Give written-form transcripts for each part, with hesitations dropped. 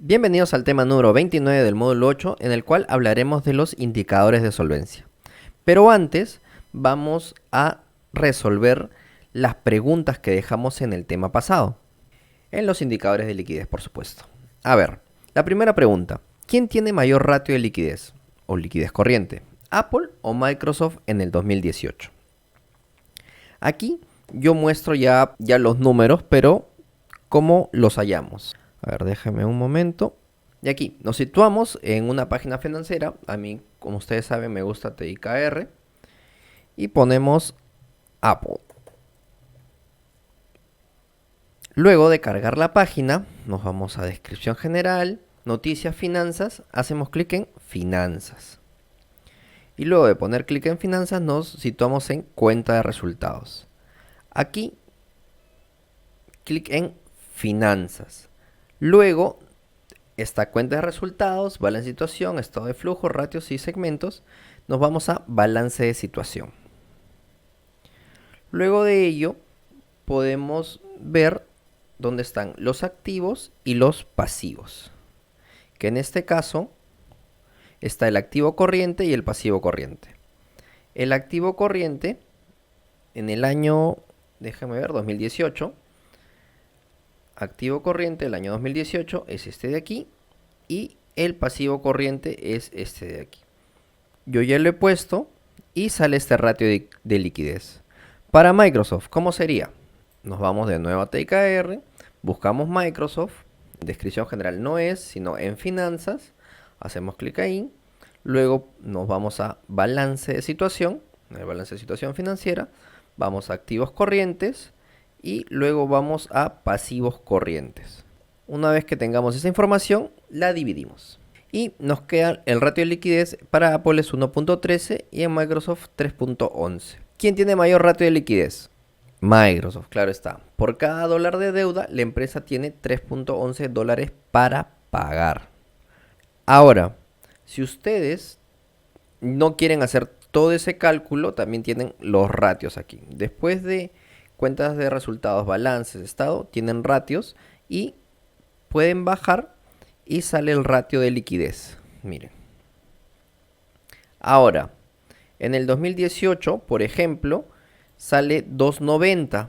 Bienvenidos al tema número 29 del módulo 8, en el cual hablaremos de los indicadores de solvencia. Pero antes vamos a resolver las preguntas que dejamos en el tema pasado, en los indicadores de liquidez, por supuesto. A ver, la primera pregunta: ¿quién tiene mayor ratio de liquidez o liquidez corriente? ¿Apple o Microsoft en el 2018? Aquí yo muestro ya los números, pero ¿cómo los hallamos? A ver, déjeme un momento. Y aquí nos situamos en una página financiera. A mí, como ustedes saben, me gusta TIKR. Y ponemos Apple. Luego de cargar la página, nos vamos a descripción general, noticias, finanzas. Hacemos clic en finanzas. Y luego de poner clic en finanzas, nos situamos en cuenta de resultados. Aquí, clic en finanzas. Luego, esta cuenta de resultados, balance de situación, estado de flujo, ratios y segmentos, nos vamos a balance de situación. Luego de ello, podemos ver dónde están los activos y los pasivos. Que en este caso, está el activo corriente y el pasivo corriente. El activo corriente, en el año, déjame ver, 2018, activo corriente del año 2018 es este de aquí y el pasivo corriente es este de aquí. Yo ya lo he puesto y sale este ratio de liquidez. Para Microsoft, ¿cómo sería? Nos vamos de nuevo a TIKR, buscamos Microsoft, descripción general no es, sino en finanzas, hacemos clic ahí, luego nos vamos a balance de situación, en el balance de situación financiera, vamos a activos corrientes, y luego vamos a pasivos corrientes. Una vez que tengamos esa información, la dividimos. Y nos queda el ratio de liquidez para Apple es 1.13 y en Microsoft 3.11. ¿Quién tiene mayor ratio de liquidez? Microsoft, claro está. Por cada dólar de deuda, la empresa tiene 3.11 dólares para pagar. Ahora, si ustedes no quieren hacer todo ese cálculo, también tienen los ratios aquí. Después de cuentas de resultados, balances, estado, tienen ratios y pueden bajar y sale el ratio de liquidez. Miren. Ahora, en el 2018, por ejemplo, sale 2.90.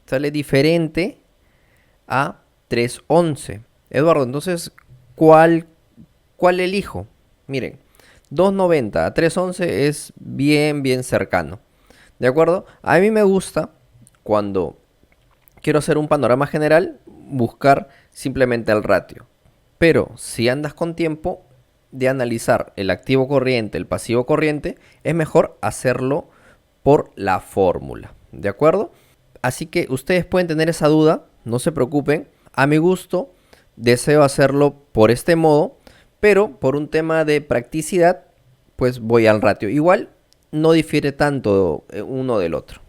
Sale diferente a 3.11. Eduardo, entonces, ¿cuál elijo? Miren, 2.90 a 3.11 es bien cercano. ¿De acuerdo? A mí me gusta, cuando quiero hacer un panorama general, buscar simplemente el ratio. Pero si andas con tiempo de analizar el activo corriente, el pasivo corriente, es mejor hacerlo por la fórmula. ¿De acuerdo? Así que ustedes pueden tener esa duda, no se preocupen. A mi gusto, deseo hacerlo por este modo, pero por un tema de practicidad, pues voy al ratio. Igual no difiere tanto uno del otro.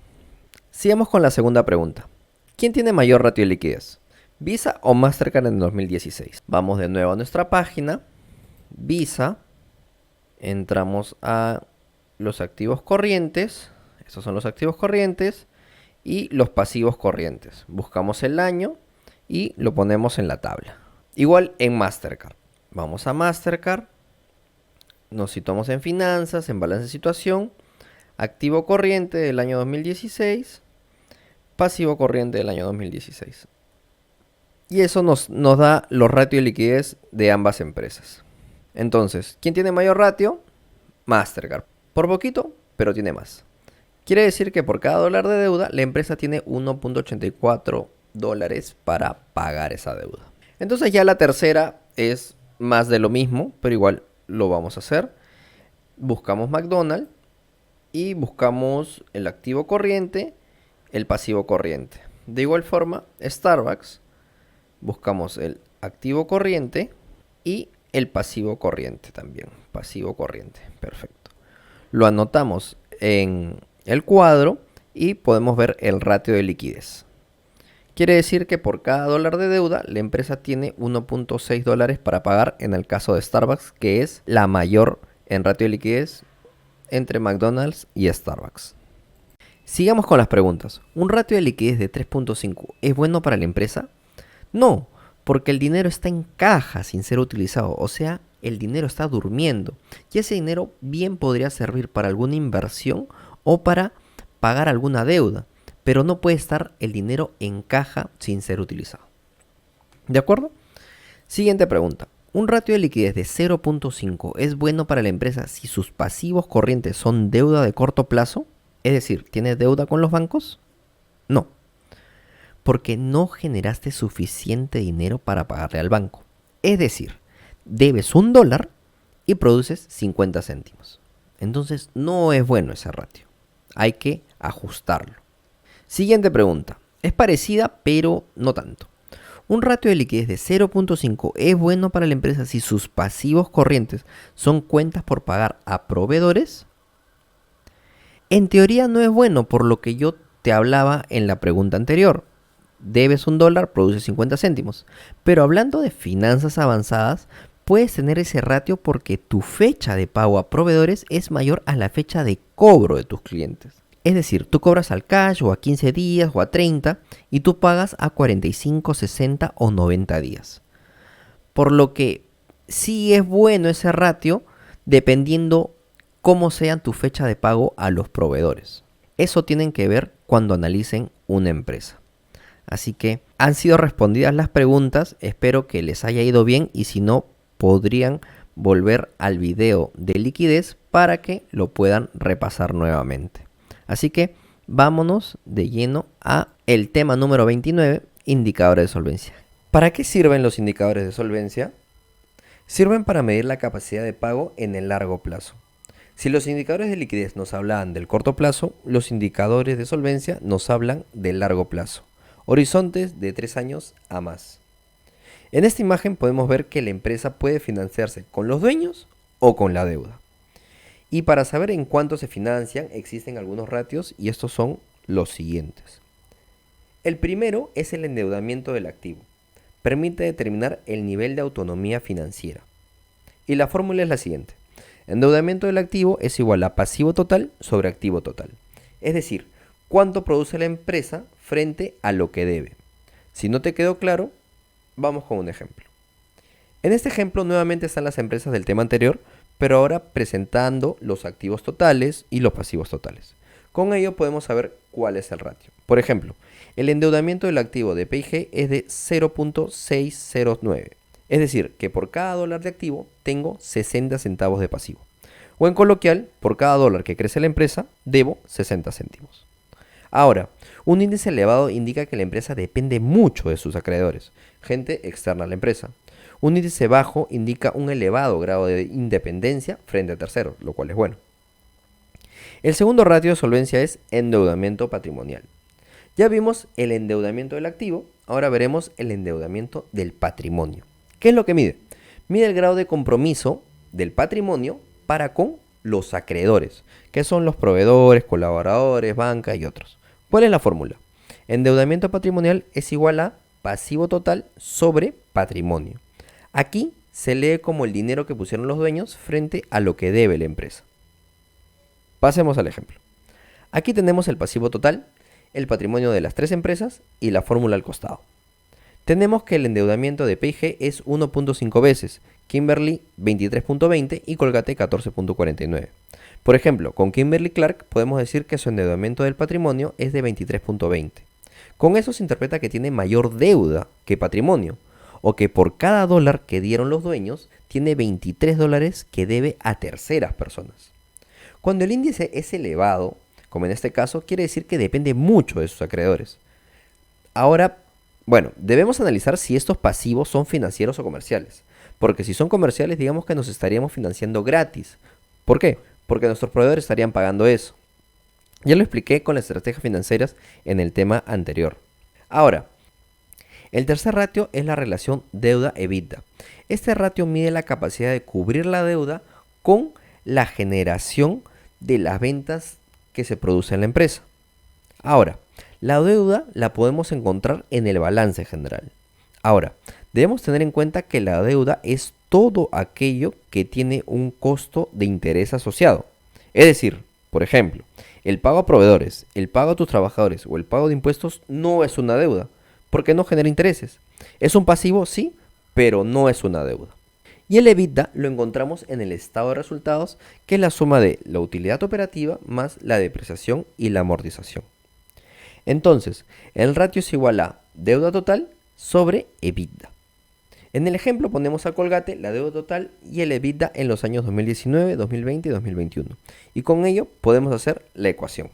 Sigamos con la segunda pregunta. ¿Quién tiene mayor ratio de liquidez? ¿Visa o Mastercard en 2016? Vamos de nuevo a nuestra página. Visa. Entramos a los activos corrientes. Estos son los activos corrientes. Y los pasivos corrientes. Buscamos el año y lo ponemos en la tabla. Igual en Mastercard. Vamos a Mastercard. Nos situamos en finanzas, en balance de situación. Activo corriente del año 2016. Pasivo corriente del año 2016. Y eso nos da los ratios de liquidez de ambas empresas. Entonces, ¿quién tiene mayor ratio? Mastercard. Por poquito, pero tiene más. Quiere decir que por cada dólar de deuda, la empresa tiene 1.84 dólares para pagar esa deuda. Entonces ya la tercera es más de lo mismo, pero igual lo vamos a hacer. Buscamos McDonald's y buscamos el activo corriente, el pasivo corriente. De igual forma, Starbucks, buscamos el activo corriente y el pasivo corriente también. Pasivo corriente, perfecto. Lo anotamos en el cuadro y podemos ver el ratio de liquidez. Quiere decir que por cada dólar de deuda, la empresa tiene 1.6 dólares para pagar en el caso de Starbucks, que es la mayor en ratio de liquidez entre McDonald's y Starbucks. Sigamos con las preguntas. ¿Un ratio de liquidez de 3.5 es bueno para la empresa? No, Porque el dinero está en caja sin ser utilizado, o sea, el dinero está durmiendo. Y ese dinero bien podría servir para alguna inversión o para pagar alguna deuda, pero no puede estar el dinero en caja sin ser utilizado. ¿De acuerdo? Siguiente pregunta. ¿Un ratio de liquidez de 0.5 es bueno para la empresa si sus pasivos corrientes son deuda de corto plazo? Es decir, ¿tiene deuda con los bancos? No, porque no generaste suficiente dinero para pagarle al banco. Es decir, debes $1 y produces 50 céntimos. Entonces no es bueno ese ratio. Hay que ajustarlo. Siguiente pregunta. Es parecida, pero no tanto. ¿Un ratio de liquidez de 0.5 es bueno para la empresa si sus pasivos corrientes son cuentas por pagar a proveedores? En teoría no es bueno, por lo que yo te hablaba en la pregunta anterior. Debes $1, produces 50 céntimos. Pero hablando de finanzas avanzadas, puedes tener ese ratio porque tu fecha de pago a proveedores es mayor a la fecha de cobro de tus clientes. Es decir, tú cobras al cash o a 15 días o a 30 y tú pagas a 45, 60 o 90 días. Por lo que sí es bueno ese ratio dependiendo cómo sea tu fecha de pago a los proveedores. Eso tienen que ver cuando analicen una empresa. Así que han sido respondidas las preguntas, espero que les haya ido bien y si no, podrían volver al video de liquidez para que lo puedan repasar nuevamente. Así que vámonos de lleno a el tema número 29, indicadores de solvencia. ¿Para qué sirven los indicadores de solvencia? Sirven para medir la capacidad de pago en el largo plazo. Si los indicadores de liquidez nos hablan del corto plazo, los indicadores de solvencia nos hablan del largo plazo. Horizontes de 3 años a más. En esta imagen podemos ver que la empresa puede financiarse con los dueños o con la deuda. Y para saber en cuánto se financian existen algunos ratios y estos son los siguientes. El primero es el endeudamiento del activo. Permite determinar el nivel de autonomía financiera. Y la fórmula es la siguiente. Endeudamiento del activo es igual a pasivo total sobre activo total. Es decir, cuánto produce la empresa frente a lo que debe. Si no te quedó claro, vamos con un ejemplo. En este ejemplo nuevamente están las empresas del tema anterior, pero ahora presentando los activos totales y los pasivos totales. Con ello podemos saber cuál es el ratio. Por ejemplo, el endeudamiento del activo de P&G es de 0.609. Es decir, que por cada $1 de activo tengo 60 centavos de pasivo. O en coloquial, por cada $1 que crece la empresa, debo 60 céntimos. Ahora, un índice elevado indica que la empresa depende mucho de sus acreedores, gente externa a la empresa. Un índice bajo indica un elevado grado de independencia frente a terceros, lo cual es bueno. El segundo ratio de solvencia es endeudamiento patrimonial. Ya vimos el endeudamiento del activo, ahora veremos el endeudamiento del patrimonio. ¿Qué es lo que mide? Mide el grado de compromiso del patrimonio para con los acreedores, que son los proveedores, colaboradores, banca y otros. ¿Cuál es la fórmula? Endeudamiento patrimonial es igual a pasivo total sobre patrimonio. Aquí se lee como el dinero que pusieron los dueños frente a lo que debe la empresa. Pasemos al ejemplo. Aquí tenemos el pasivo total, el patrimonio de las 3 empresas y la fórmula al costado. Tenemos que el endeudamiento de P&G es 1.5 veces, Kimberly 23.20 y Colgate 14.49. Por ejemplo, con Kimberly Clark podemos decir que su endeudamiento del patrimonio es de 23.20. Con eso se interpreta que tiene mayor deuda que patrimonio, o que por cada $1 que dieron los dueños, tiene $23 que debe a terceras personas. Cuando el índice es elevado, como en este caso, quiere decir que depende mucho de sus acreedores. Ahora, debemos analizar si estos pasivos son financieros o comerciales. Porque si son comerciales, digamos que nos estaríamos financiando gratis. ¿Por qué? Porque nuestros proveedores estarían pagando eso. Ya lo expliqué con las estrategias financieras en el tema anterior. Ahora, el tercer ratio es la relación deuda-EBITDA. Este ratio mide la capacidad de cubrir la deuda con la generación de las ventas que se producen en la empresa. Ahora, la deuda la podemos encontrar en el balance general. Ahora, debemos tener en cuenta que la deuda es todo aquello que tiene un costo de interés asociado. Es decir, por ejemplo, el pago a proveedores, el pago a tus trabajadores o el pago de impuestos no es una deuda, porque no genera intereses. Es un pasivo, sí, pero no es una deuda. Y el EBITDA lo encontramos en el estado de resultados, que es la suma de la utilidad operativa más la depreciación y la amortización. Entonces, el ratio es igual a deuda total sobre EBITDA. En el ejemplo ponemos a Colgate la deuda total y el EBITDA en los años 2019, 2020 y 2021. Y con ello podemos hacer la ecuación.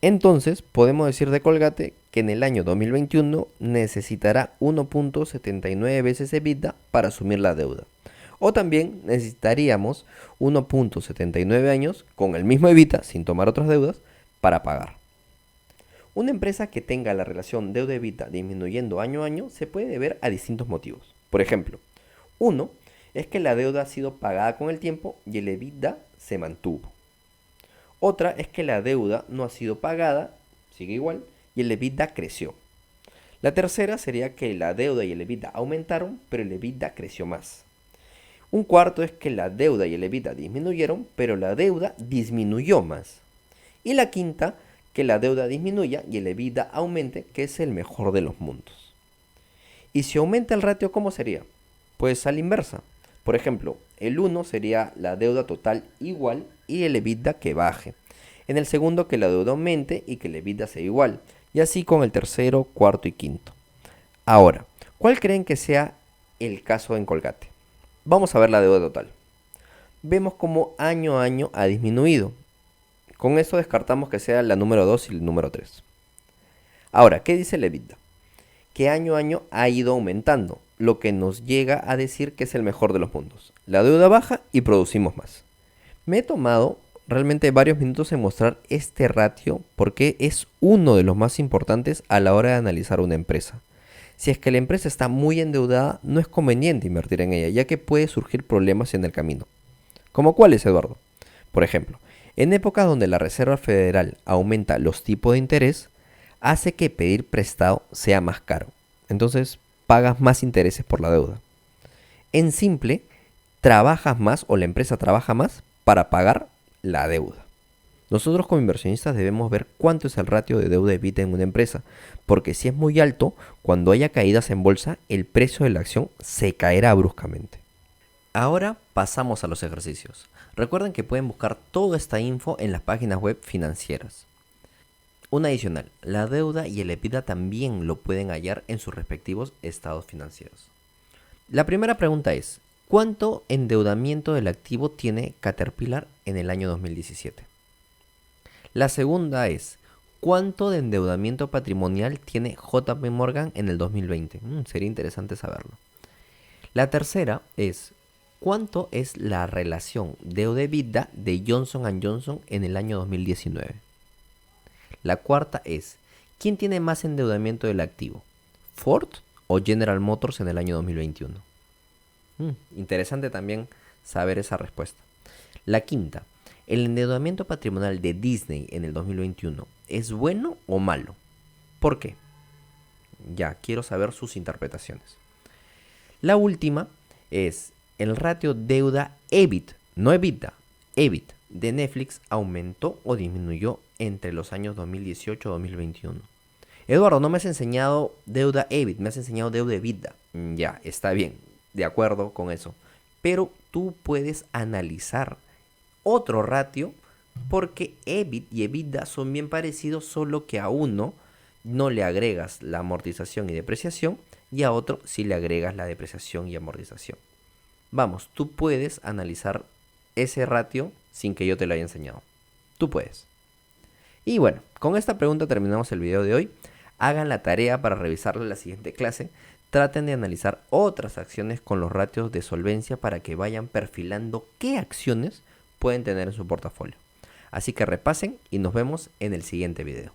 Entonces podemos decir de Colgate que en el año 2021 necesitará 1.79 veces EBITDA para asumir la deuda. O también necesitaríamos 1.79 años con el mismo EBITDA, sin tomar otras deudas, para pagar. Una empresa que tenga la relación deuda-EBITDA disminuyendo año a año se puede deber a distintos motivos. Por ejemplo, uno es que la deuda ha sido pagada con el tiempo y el EBITDA se mantuvo. Otra es que la deuda no ha sido pagada, sigue igual, y el EBITDA creció. La tercera sería que la deuda y el EBITDA aumentaron, pero el EBITDA creció más. Un cuarto es que la deuda y el EBITDA disminuyeron, pero la deuda disminuyó más. Y la quinta, que la deuda disminuya y el EBITDA aumente, que es el mejor de los mundos. Y si aumenta el ratio, ¿cómo sería? Pues a la inversa. Por ejemplo, el 1 sería la deuda total igual y el EBITDA que baje. En el segundo, que la deuda aumente y que el EBITDA sea igual. Y así con el tercero, cuarto y quinto. Ahora, ¿cuál creen que sea el caso en Colgate? Vamos a ver la deuda total. Vemos cómo año a año ha disminuido. Con eso descartamos que sea la número 2 y el número 3. Ahora, ¿qué dice el EBITDA? Que año a año ha ido aumentando, lo que nos llega a decir que es el mejor de los mundos. La deuda baja y producimos más. Me he tomado realmente varios minutos en mostrar este ratio porque es uno de los más importantes a la hora de analizar una empresa. Si es que la empresa está muy endeudada, no es conveniente invertir en ella, ya que puede surgir problemas en el camino. ¿Como cuáles, Eduardo? Por ejemplo, en épocas donde la Reserva Federal aumenta los tipos de interés, hace que pedir prestado sea más caro. Entonces, pagas más intereses por la deuda. En simple, trabajas más o la empresa trabaja más para pagar la deuda. Nosotros como inversionistas debemos ver cuánto es el ratio de deuda EBITDA en una empresa, porque si es muy alto, cuando haya caídas en bolsa, el precio de la acción se caerá bruscamente. Ahora pasamos a los ejercicios. Recuerden que pueden buscar toda esta info en las páginas web financieras. Un adicional, la deuda y el EBITDA también lo pueden hallar en sus respectivos estados financieros. La primera pregunta es, ¿cuánto endeudamiento del activo tiene Caterpillar en el año 2017? La segunda es, ¿cuánto de endeudamiento patrimonial tiene JP Morgan en el 2020? Sería interesante saberlo. La tercera es, ¿cuánto es la relación deuda-EBITDA de Johnson & Johnson en el año 2019? La cuarta es, ¿quién tiene más endeudamiento del activo? ¿Ford o General Motors en el año 2021? Interesante también saber esa respuesta. La quinta, ¿el endeudamiento patrimonial de Disney en el 2021 es bueno o malo? ¿Por qué? Ya, quiero saber sus interpretaciones. La última es, ¿el ratio deuda-EBIT, no EBITDA, EBIT de Netflix aumentó o disminuyó entre los años 2018 y 2021? Eduardo, no me has enseñado deuda EBIT, me has enseñado deuda EBITDA. Ya, está bien, de acuerdo con eso. Pero tú puedes analizar otro ratio porque EBIT y EBITDA son bien parecidos, solo que a uno no le agregas la amortización y depreciación y a otro sí le agregas la depreciación y amortización. Vamos, tú puedes analizar ese ratio sin que yo te lo haya enseñado. Tú puedes. Y bueno, con esta pregunta terminamos el video de hoy. Hagan la tarea para revisarla en la siguiente clase. Traten de analizar otras acciones con los ratios de solvencia para que vayan perfilando qué acciones pueden tener en su portafolio. Así que repasen y nos vemos en el siguiente video.